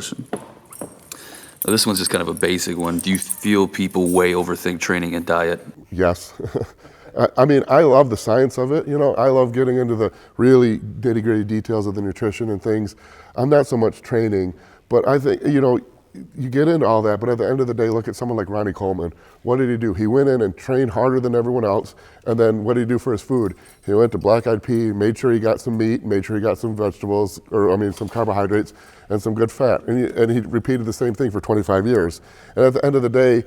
question. Now, this one's just kind of a basic one. Do you feel people way overthink training and diet? Yes. I mean, I love the science of it. You know, I love getting into the really nitty-gritty details of the nutrition and things. I'm not so much training, but I think, you know, you get into all that, but at the end of the day, look at someone like Ronnie Coleman. What did he do? He went in and trained harder than everyone else, and then what did he do for his food? He went to Black Eyed Pea, made sure he got some meat, made sure he got some vegetables, some carbohydrates, and some good fat. And he repeated the same thing for 25 years. And at the end of the day,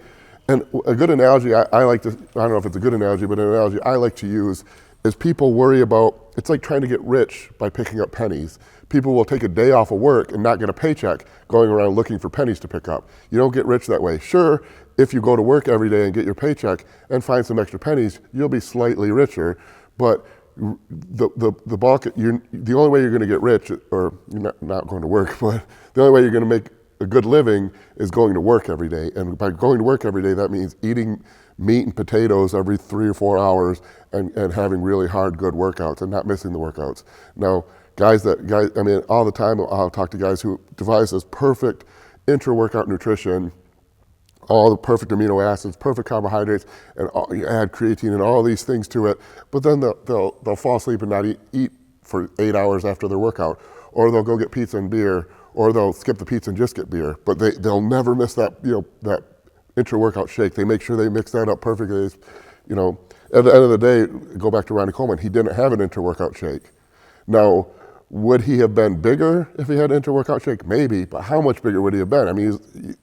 and a good analogy I like to, I don't know if it's a good analogy, but an analogy I like to use is people worry about, it's like trying to get rich by picking up pennies. People will take a day off of work and not get a paycheck going around looking for pennies to pick up. You don't get rich that way. Sure, if you go to work every day and get your paycheck and find some extra pennies, you'll be slightly richer, but the bulk, the only way you're gonna get rich, or you're not going to work, but the only way you're gonna make a good living is going to work every day. And by going to work every day, that means eating meat and potatoes every 3 or 4 hours and having really hard, good workouts and not missing the workouts. Now, guys, I mean, all the time I'll talk to guys who devise this perfect intra-workout nutrition, all the perfect amino acids, perfect carbohydrates, and you add creatine and all these things to it, but then they'll fall asleep and not eat for 8 hours after their workout, or they'll go get pizza and beer, or they'll skip the pizza and just get beer, but they'll never miss that, you know, that intra-workout shake. They make sure they mix that up perfectly. You know, at the end of the day, go back to Ronnie Coleman, he didn't have an intra-workout shake. Now, would he have been bigger if he had an intra-workout shake? Maybe, but how much bigger would he have been? I mean,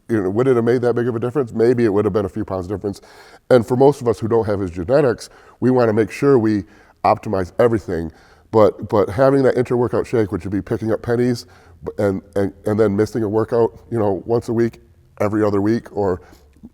you know, would it have made that big of a difference? Maybe it would have been a few pounds difference. And for most of us who don't have his genetics, we want to make sure we optimize everything. But having that intra-workout shake, which would be picking up pennies and then missing a workout, you know, once a week, every other week, or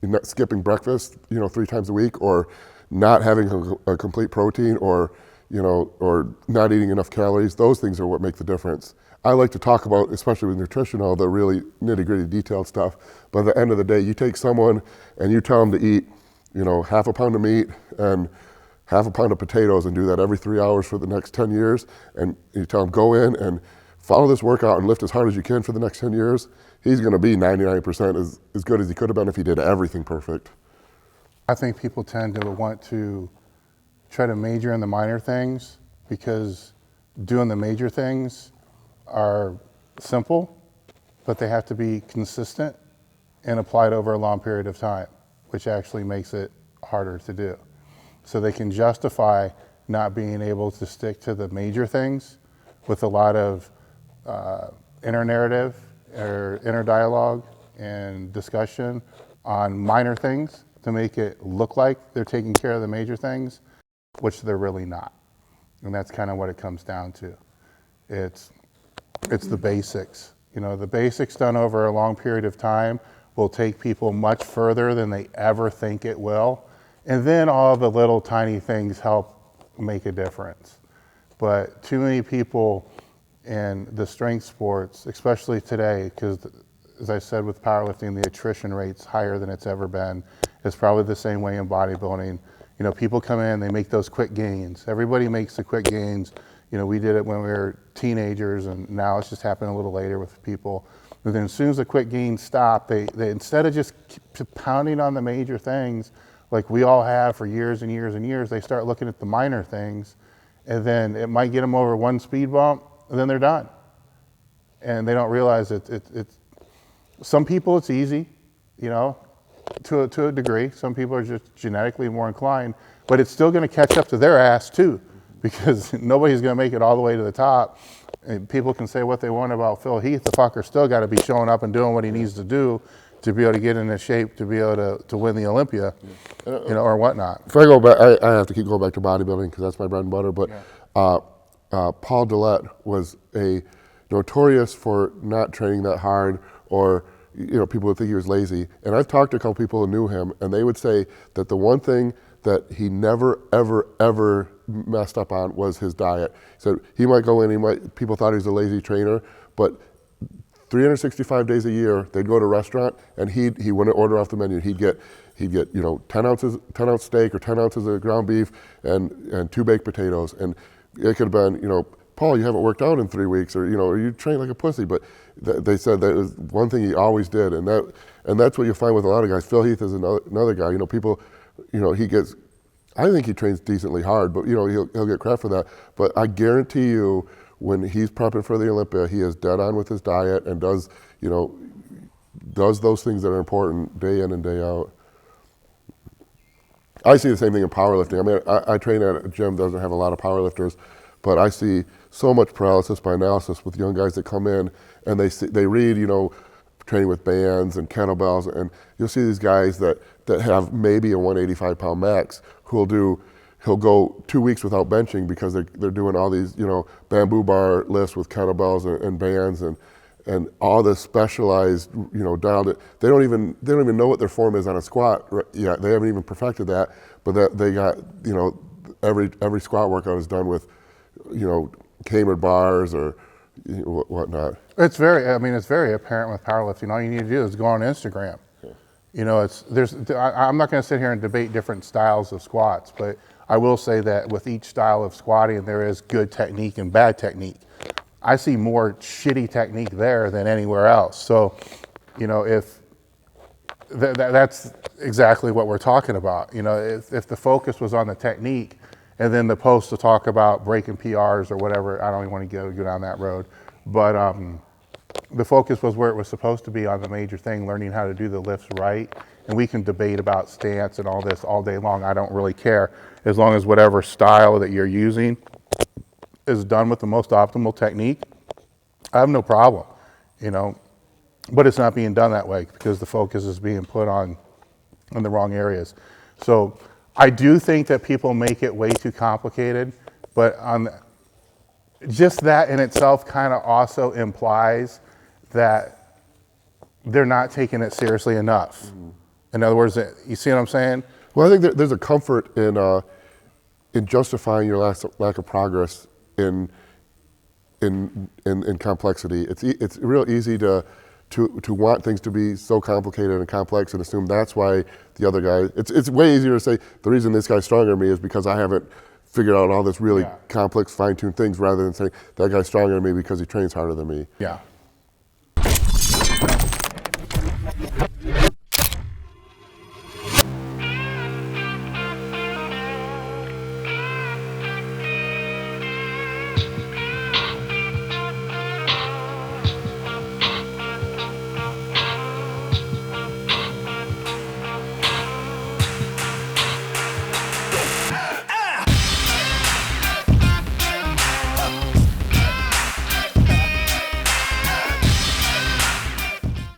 not skipping breakfast, you know, 3 times a week, or not having a complete protein, or you know, or not eating enough calories, those things are what make the difference. I like to talk about, especially with nutrition, all the really nitty-gritty detailed stuff, but at the end of the day, you take someone and you tell them to eat, you know, half a pound of meat and half a pound of potatoes and do that every 3 hours for the next 10 years, and you tell them go in and follow this workout and lift as hard as you can for the next 10 years, he's gonna be 99% as good as he could have been if he did everything perfect. I think people tend to want to try to major in the minor things because doing the major things are simple, but they have to be consistent and applied over a long period of time, which actually makes it harder to do. So they can justify not being able to stick to the major things with a lot of inner narrative or inner dialogue and discussion on minor things to make it look like they're taking care of the major things, which they're really not. And that's kind of what it comes down to. It's the basics. You know, the basics done over a long period of time will take people much further than they ever think it will. And then all the little tiny things help make a difference. But too many people in the strength sports, especially today, because as I said with powerlifting, the attrition rate's higher than it's ever been. It's probably the same way in bodybuilding. You know, people come in, they make those quick gains. Everybody makes the quick gains. You know, we did it when we were teenagers, and now it's just happening a little later with people. And then as soon as the quick gains stop, they instead of just pounding on the major things like we all have for years and years and years, they start looking at the minor things, and then it might get them over one speed bump, and then they're done. And they don't realize it's some people it's easy, you know, to a degree. Some people are just genetically more inclined, but it's still going to catch up to their ass too, because nobody's going to make it all the way to the top. And people can say what they want about Phil Heath. The fucker still got to be showing up and doing what he needs to do to be able to get into shape to be able to win the Olympia, you know, or whatnot. If I go back, I have to keep going back to bodybuilding because that's my bread and butter. But Paul Dillette was notorious for not training that hard, or you know, people would think he was lazy. And I've talked to a couple people who knew him, and they would say that the one thing that he never, ever, ever messed up on was his diet. So he might go in, people thought he was a lazy trainer, but 365 days a year, they'd go to a restaurant, and he wouldn't order off the menu. He'd get you know 10 ounce steak or 10 ounces of ground beef and 2 baked potatoes, and it could have been, you know, Paul, you haven't worked out in 3 weeks, or or you train like a pussy. But they said that was one thing he always did, and that's what you'll find with a lot of guys. Phil Heath is another guy. People, he gets. I think he trains decently hard, but he'll get crap for that. But I guarantee you, when he's prepping for the Olympia, he is dead on with his diet and does those things that are important day in and day out. I see the same thing in powerlifting. I mean, I train at a gym that doesn't have a lot of powerlifters, but I see so much paralysis by analysis with young guys that come in and they read, training with bands and kettlebells, and you'll see these guys that have maybe a 185-pound max he'll go 2 weeks without benching because they're doing all these, bamboo bar lifts with kettlebells and bands and all this specialized, dialed it. They don't even know what their form is on a squat yet. They haven't even perfected that, but they got, every squat workout is done with, Cayman bars or whatnot. It's very apparent with powerlifting. All you need to do is go on Instagram. I'm not going to sit here and debate different styles of squats, but I will say that with each style of squatting, there is good technique and bad technique. I see more shitty technique there than anywhere else. So, if that's exactly what we're talking about. If the focus was on the technique, and then the post to talk about breaking PRs or whatever, I don't even want to go down that road. But the focus was where it was supposed to be on the major thing, learning how to do the lifts right. And we can debate about stance and all this all day long. I don't really care. As long as whatever style that you're using is done with the most optimal technique, I have no problem, But it's not being done that way because the focus is being put on the wrong areas. So I do think that people make it way too complicated, but just that in itself kind of also implies that they're not taking it seriously enough. Mm-hmm. In other words, you see what I'm saying? Well, I think there's a comfort in justifying your lack of progress in complexity. It's real easy to want things to be so complicated and complex and assume that's why the other guy. It's way easier to say the reason this guy's stronger than me is because I haven't figured out all this really complex, fine-tuned things rather than saying that guy's stronger than me because he trains harder than me. Yeah.